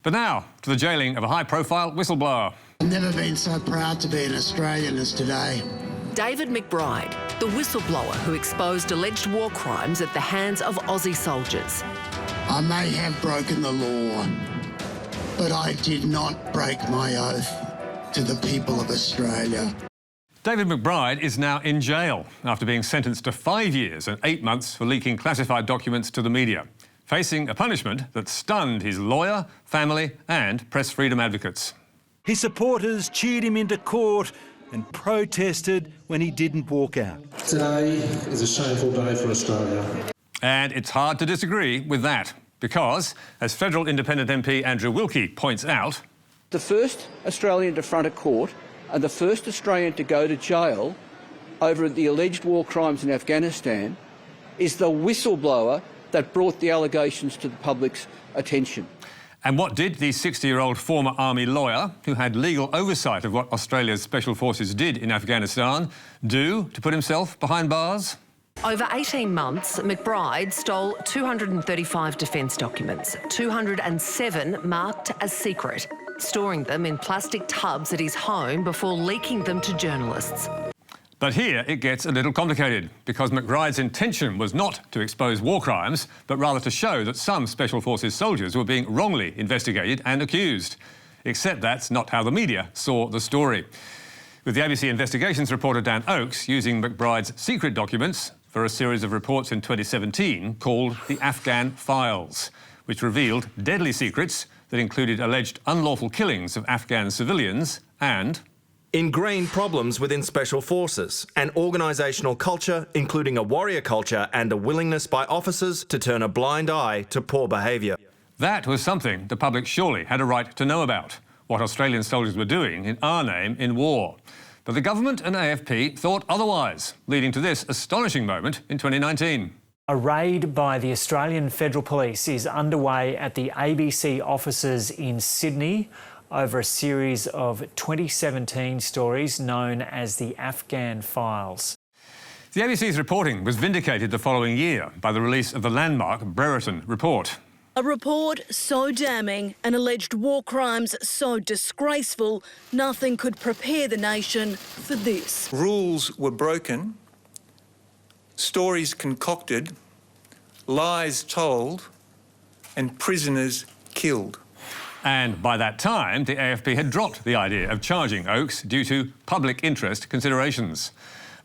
But now, to the jailing of a high-profile whistleblower. I've never been so proud to be an Australian as today. David McBride, the whistleblower who exposed alleged war crimes at the hands of Aussie soldiers. I may have broken the law, but I did not break my oath to the people of Australia. David McBride is now in jail after being sentenced to 5 years and 8 months for leaking classified documents to the media, facing a punishment that stunned his lawyer, family and press freedom advocates. His supporters cheered him into court and protested when he didn't walk out. Today is a shameful day for Australia. And it's hard to disagree with that, because, as federal independent MP Andrew Wilkie points out, the first Australian to front a court and the first Australian to go to jail over the alleged war crimes in Afghanistan is the whistleblower that brought the allegations to the public's attention. And what did the 60-year-old former army lawyer, who had legal oversight of what Australia's special forces did in Afghanistan, do to put himself behind bars? Over 18 months, McBride stole 235 defence documents, 207 marked as secret, storing them in plastic tubs at his home before leaking them to journalists. But here it gets a little complicated, because McBride's intention was not to expose war crimes, but rather to show that some Special Forces soldiers were being wrongly investigated and accused. Except that's not how the media saw the story, with the ABC Investigations reporter Dan Oakes using McBride's secret documents for a series of reports in 2017 called the Afghan Files, which revealed deadly secrets that included alleged unlawful killings of Afghan civilians and ingrained problems within special forces, an organisational culture including a warrior culture and a willingness by officers to turn a blind eye to poor behaviour. That was something the public surely had a right to know about, what Australian soldiers were doing in our name in war. But the government and AFP thought otherwise, leading to this astonishing moment in 2019. A raid by the Australian Federal Police is underway at the ABC offices in Sydney over a series of 2017 stories known as the Afghan Files. The ABC's reporting was vindicated the following year by the release of the landmark Brereton report. A report so damning and alleged war crimes so disgraceful, nothing could prepare the nation for this. Rules were broken, stories concocted, lies told, and prisoners killed. And by that time, the AFP had dropped the idea of charging Oakes due to public interest considerations.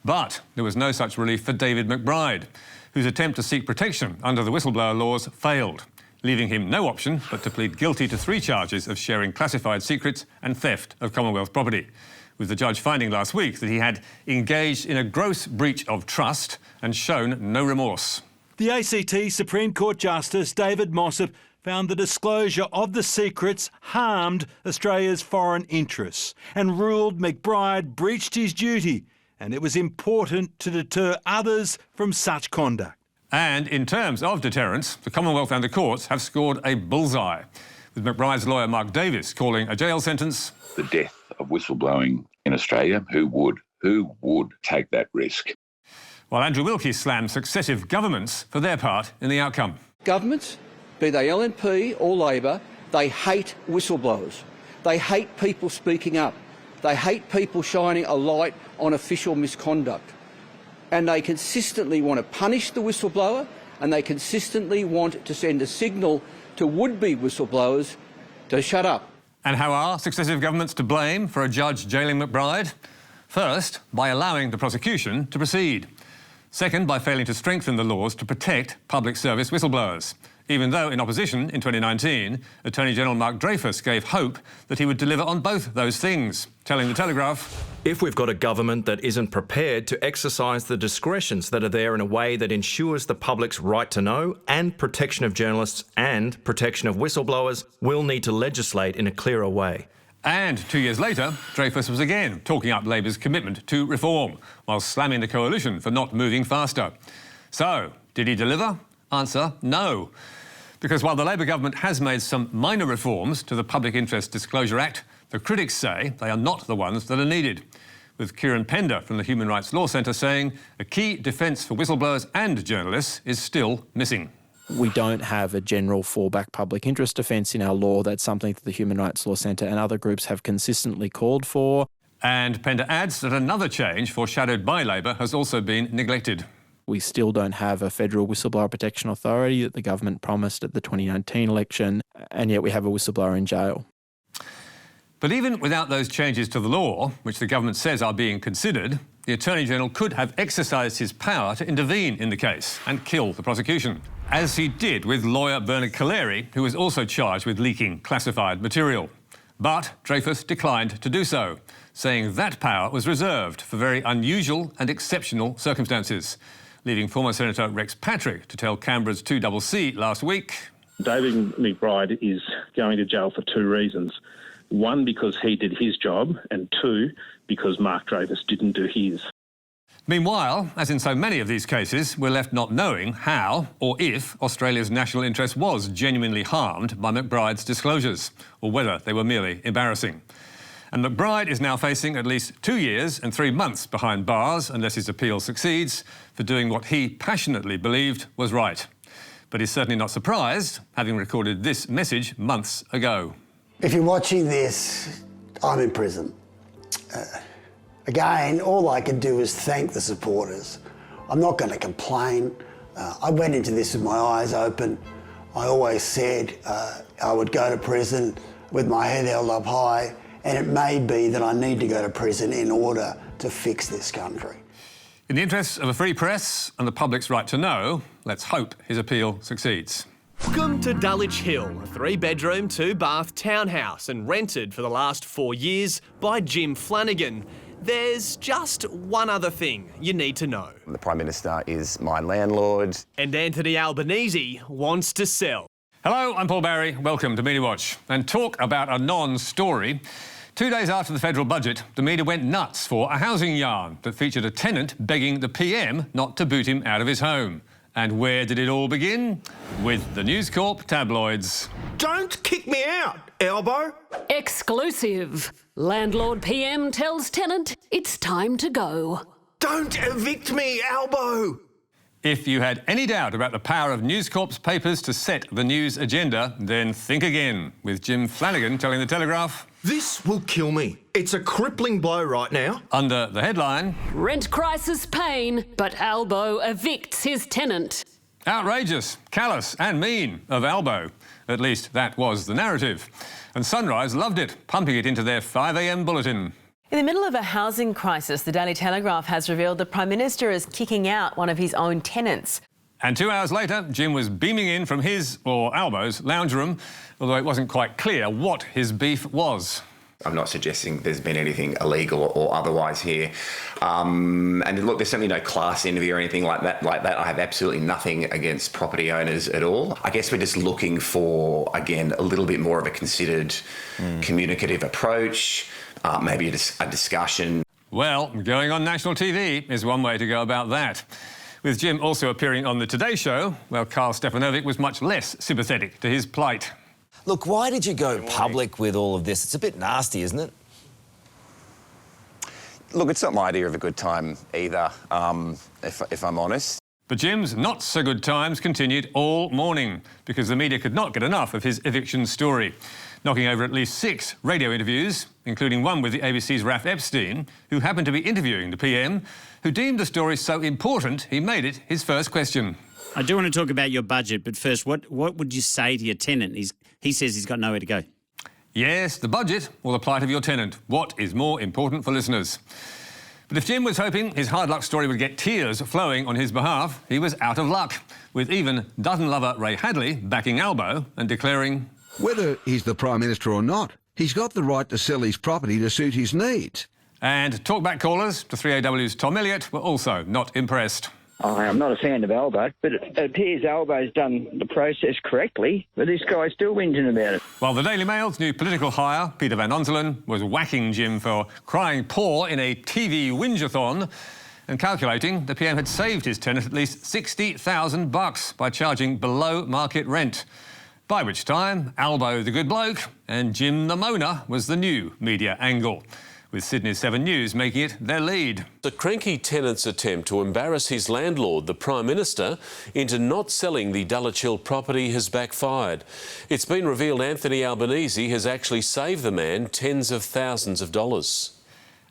But there was no such relief for David McBride, whose attempt to seek protection under the whistleblower laws failed, leaving him no option but to plead guilty to 3 charges of sharing classified secrets and theft of Commonwealth property, with the judge finding last week that he had engaged in a gross breach of trust and shown no remorse. The ACT Supreme Court Justice David Mossop found the disclosure of the secrets harmed Australia's foreign interests and ruled McBride breached his duty, and it was important to deter others from such conduct. And in terms of deterrence, the Commonwealth and the courts have scored a bullseye, with McBride's lawyer Mark Davis calling a jail sentence the death of whistleblowing in Australia. Who would take that risk? While Andrew Wilkie slammed successive governments for their part in the outcome. Governments, be they LNP or Labor, they hate whistleblowers. They hate people speaking up. They hate people shining a light on official misconduct. And they consistently want to punish the whistleblower, and they consistently want to send a signal to would-be whistleblowers to shut up. And how are successive governments to blame for a judge jailing McBride? First, by allowing the prosecution to proceed. Second, by failing to strengthen the laws to protect public service whistleblowers, even though in opposition in 2019, Attorney General Mark Dreyfus gave hope that he would deliver on both those things, telling The Telegraph, if we've got a government that isn't prepared to exercise the discretions that are there in a way that ensures the public's right to know and protection of journalists and protection of whistleblowers, we'll need to legislate in a clearer way. And 2 years later, Dreyfus was again talking up Labor's commitment to reform, while slamming the coalition for not moving faster. So, did he deliver? Answer, no. Because while the Labor government has made some minor reforms to the Public Interest Disclosure Act, the critics say they are not the ones that are needed, with Kieran Pender from the Human Rights Law Centre saying a key defence for whistleblowers and journalists is still missing. We don't have a general fallback public interest defence in our law. That's something that the Human Rights Law Centre and other groups have consistently called for. And Pender adds that another change foreshadowed by Labor has also been neglected. We still don't have a federal whistleblower protection authority that the government promised at the 2019 election, and yet we have a whistleblower in jail. But even without those changes to the law, which the government says are being considered, the Attorney-General could have exercised his power to intervene in the case and kill the prosecution, as he did with lawyer Bernard Collaery, who was also charged with leaking classified material. But Dreyfus declined to do so, saying that power was reserved for very unusual and exceptional circumstances, leaving former Senator Rex Patrick to tell Canberra's 2CC last week. David McBride is going to jail for two reasons. One, because he did his job, and two, because Mark Dreyfus didn't do his. Meanwhile, as in so many of these cases, we're left not knowing how or if Australia's national interest was genuinely harmed by McBride's disclosures, or whether they were merely embarrassing. And McBride is now facing at least 2 years and 3 months behind bars, unless his appeal succeeds, for doing what he passionately believed was right. But he's certainly not surprised, having recorded this message months ago. If you're watching this, I'm in prison. Again, all I can do is thank the supporters. I'm not going to complain. I went into this with my eyes open. I always said I would go to prison with my head held up high, and it may be that I need to go to prison in order to fix this country. In the interests of a free press and the public's right to know, let's hope his appeal succeeds. Welcome to Dulwich Hill, a 3-bedroom, 2-bath townhouse and rented for the last 4 years by Jim Flanagan. There's just one other thing you need to know. The Prime Minister is my landlord. And Anthony Albanese wants to sell. Hello, I'm Paul Barry. Welcome to Media Watch. And talk about a non-story. 2 days after the federal budget, the media went nuts for a housing yarn that featured a tenant begging the PM not to boot him out of his home. And where did it all begin? With the News Corp tabloids. Don't kick me out, Albo. Exclusive. Landlord PM tells tenant it's time to go. Don't evict me, Albo. If you had any doubt about the power of News Corp's papers to set the news agenda, then think again, with Jim Flanagan telling The Telegraph. This will kill me. It's a crippling blow right now. Under the headline, Rent crisis pain, but Albo evicts his tenant. Outrageous, callous and mean of Albo. At least that was the narrative. And Sunrise loved it, pumping it into their 5 a.m. bulletin. In the middle of a housing crisis, the Daily Telegraph has revealed the Prime Minister is kicking out one of his own tenants. And 2 hours later, Jim was beaming in from his, or Albo's, lounge room, although it wasn't quite clear what his beef was. I'm not suggesting there's been anything illegal or otherwise here. And look, there's certainly no class envy or anything like that. I have absolutely nothing against property owners at all. I guess we're just looking for, again, a little bit more of a considered, communicative approach, maybe a discussion. Well, going on national TV is one way to go about that. With Jim also appearing on the Today Show, where Carl Stefanovic was much less sympathetic to his plight. Look, why did you go public with all of this? It's a bit nasty, isn't it? Look, it's not my idea of a good time either, if I'm honest. But Jim's not-so-good times continued all morning because the media could not get enough of his eviction story, knocking over at least 6 radio interviews, including one with the ABC's Ralph Epstein, who happened to be interviewing the PM, who deemed the story so important he made it his first question. I do want to talk about your budget, but first, what would you say to your tenant? He says he's got nowhere to go. Yes, the budget or the plight of your tenant. What is more important for listeners? But if Jim was hoping his hard luck story would get tears flowing on his behalf, he was out of luck, with even dozen lover Ray Hadley backing Albo and declaring, whether he's the Prime Minister or not, he's got the right to sell his property to suit his needs. And talkback callers to 3AW's Tom Elliott were also not impressed. I'm not a fan of Albo, but it appears Albo's done the process correctly, but this guy's still whinging about it. While the Daily Mail's new political hire, Peter Van Onselen, was whacking Jim for crying poor in a TV whinge-a-thon and calculating the PM had saved his tenant at least $60,000 by charging below market rent. By which time, Albo the good bloke and Jim the moaner was the new media angle, with Sydney's 7 News making it their lead. The cranky tenant's attempt to embarrass his landlord, the Prime Minister, into not selling the Dulwich Hill property has backfired. It's been revealed Anthony Albanese has actually saved the man tens of thousands of dollars.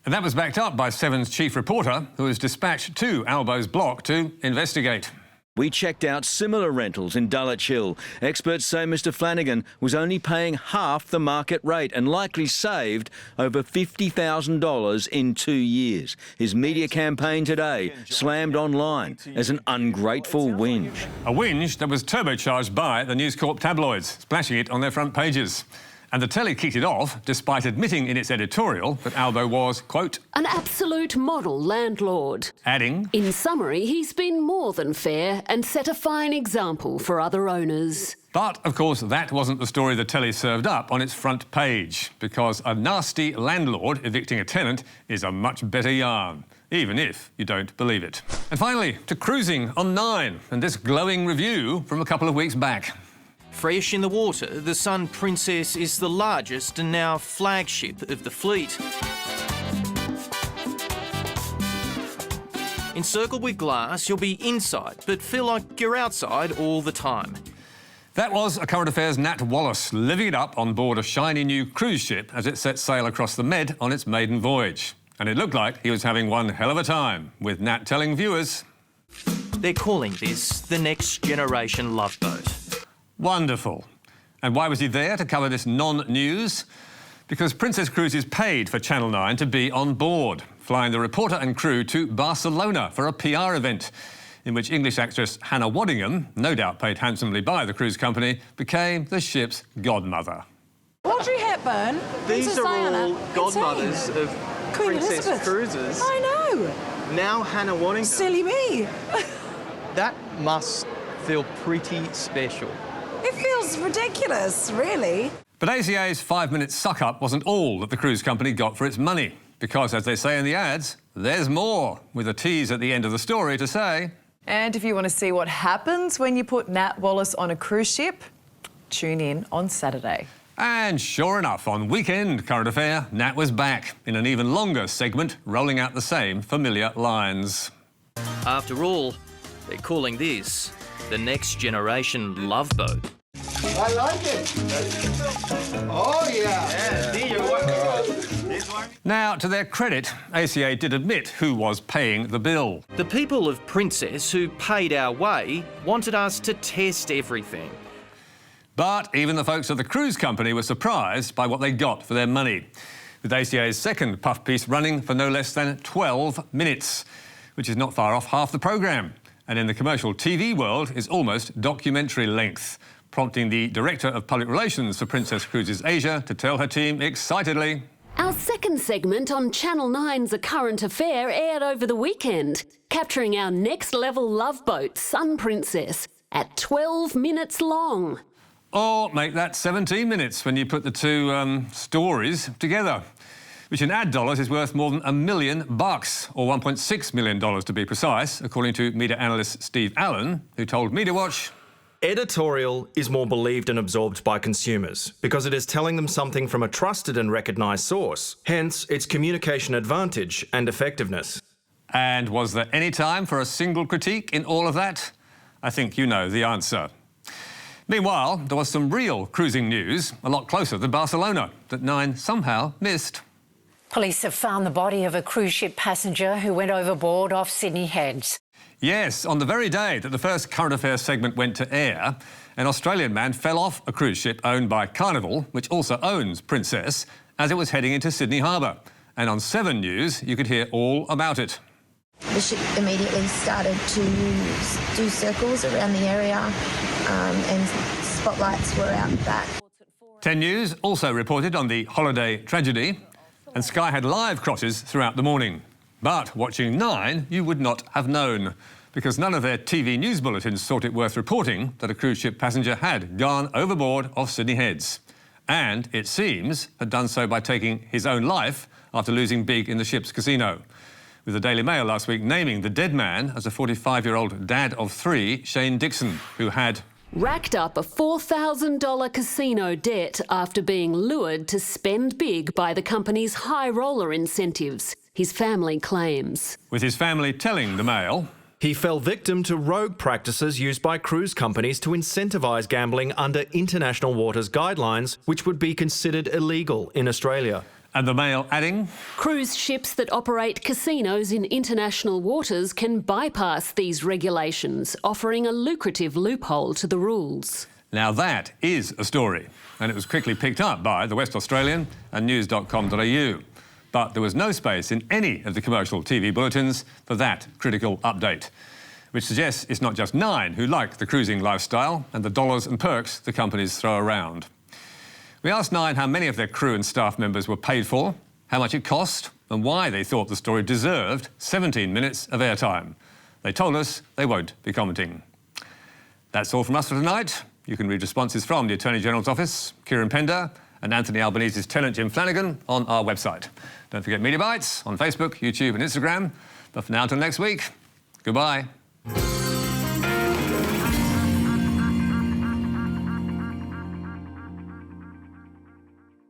And that was backed up by Seven's chief reporter, who was dispatched to Albo's block to investigate. We checked out similar rentals in Dulwich Hill. Experts say Mr Flanagan was only paying half the market rate and likely saved over $50,000 in 2 years. His media campaign today slammed online as an ungrateful whinge. A whinge that was turbocharged by the News Corp tabloids, splashing it on their front pages. And the telly kicked it off, despite admitting in its editorial that Albo was, quote, an absolute model landlord. Adding, in summary, he's been more than fair and set a fine example for other owners. But, of course, that wasn't the story the telly served up on its front page, because a nasty landlord evicting a tenant is a much better yarn, even if you don't believe it. And finally, to cruising on 9, and this glowing review from a couple of weeks back. Fresh in the water, the Sun Princess is the largest and now flagship of the fleet. Encircled with glass, you'll be inside, but feel like you're outside all the time. That was a Current Affairs Nat Wallace living it up on board a shiny new cruise ship as it set sail across the Med on its maiden voyage. And it looked like he was having one hell of a time, with Nat telling viewers, they're calling this the next generation love boat. Wonderful. And why was he there to cover this non-news? Because Princess Cruises paid for Channel 9 to be on board, flying the reporter and crew to Barcelona for a PR event, in which English actress Hannah Waddingham, no doubt paid handsomely by the cruise company, became the ship's godmother. Audrey Hepburn, These Princess are Diana, all godmothers of Queen Princess Elizabeth. Cruises. I know. Now Hannah Waddingham. Silly me. That must feel pretty special. It feels ridiculous, really. But ACA's 5-minute suck-up wasn't all that the cruise company got for its money, because, as they say in the ads, there's more, with a tease at the end of the story to say... And if you want to see what happens when you put Nat Wallace on a cruise ship, tune in on Saturday. And sure enough, on Weekend Current Affair, Nat was back in an even longer segment, rolling out the same familiar lines. After all, they're calling this the next generation love boat. I like it. Oh, yeah. Now, to their credit, ACA did admit who was paying the bill. The people of Princess who paid our way wanted us to test everything. But even the folks at the cruise company were surprised by what they got for their money, with ACA's second puff piece running for no less than 12 minutes, which is not far off half the programme, and in the commercial TV world is almost documentary length, prompting the Director of Public Relations for Princess Cruises Asia to tell her team excitedly, our second segment on Channel 9's A Current Affair aired over the weekend, capturing our next-level love boat, Sun Princess, at 12 minutes long. Or make that 17 minutes when you put the two stories together, which in ad dollars is worth more than $1 million, or $1.6 million to be precise, according to media analyst Steve Allen, who told MediaWatch, editorial is more believed and absorbed by consumers because it is telling them something from a trusted and recognised source, hence its communication advantage and effectiveness. And was there any time for a single critique in all of that? I think you know the answer. Meanwhile, there was some real cruising news, a lot closer to Barcelona, that 9 somehow missed. Police have found the body of a cruise ship passenger who went overboard off Sydney Heads. Yes, on the very day that the first Current Affairs segment went to air, an Australian man fell off a cruise ship owned by Carnival, which also owns Princess, as it was heading into Sydney Harbour. And on 7 News, you could hear all about it. The ship immediately started to do circles around the area and spotlights were out back. 10 News also reported on the holiday tragedy, and Sky had live crosses throughout the morning. But watching 9, you would not have known, because none of their TV news bulletins thought it worth reporting that a cruise ship passenger had gone overboard off Sydney Heads. And, it seems, had done so by taking his own life after losing big in the ship's casino, with the Daily Mail last week naming the dead man as a 45-year-old dad of 3, Shane Dixon, who had racked up a $4,000 casino debt after being lured to spend big by the company's high roller incentives, his family claims. With his family telling the Mail, he fell victim to rogue practices used by cruise companies to incentivise gambling under international waters guidelines, which would be considered illegal in Australia. And the Mail adding, cruise ships that operate casinos in international waters can bypass these regulations, offering a lucrative loophole to the rules. Now that is a story, and it was quickly picked up by the West Australian and news.com.au. But there was no space in any of the commercial TV bulletins for that critical update, which suggests it's not just Nine who like the cruising lifestyle and the dollars and perks the companies throw around. We asked Nine how many of their crew and staff members were paid for, how much it cost, and why they thought the story deserved 17 minutes of airtime. They told us they won't be commenting. That's all from us for tonight. You can read responses from the Attorney General's office, Kieran Pender, and Anthony Albanese's tenant, Jim Flanagan, on our website. Don't forget Media Bites on Facebook, YouTube and Instagram. But for now, until next week, goodbye.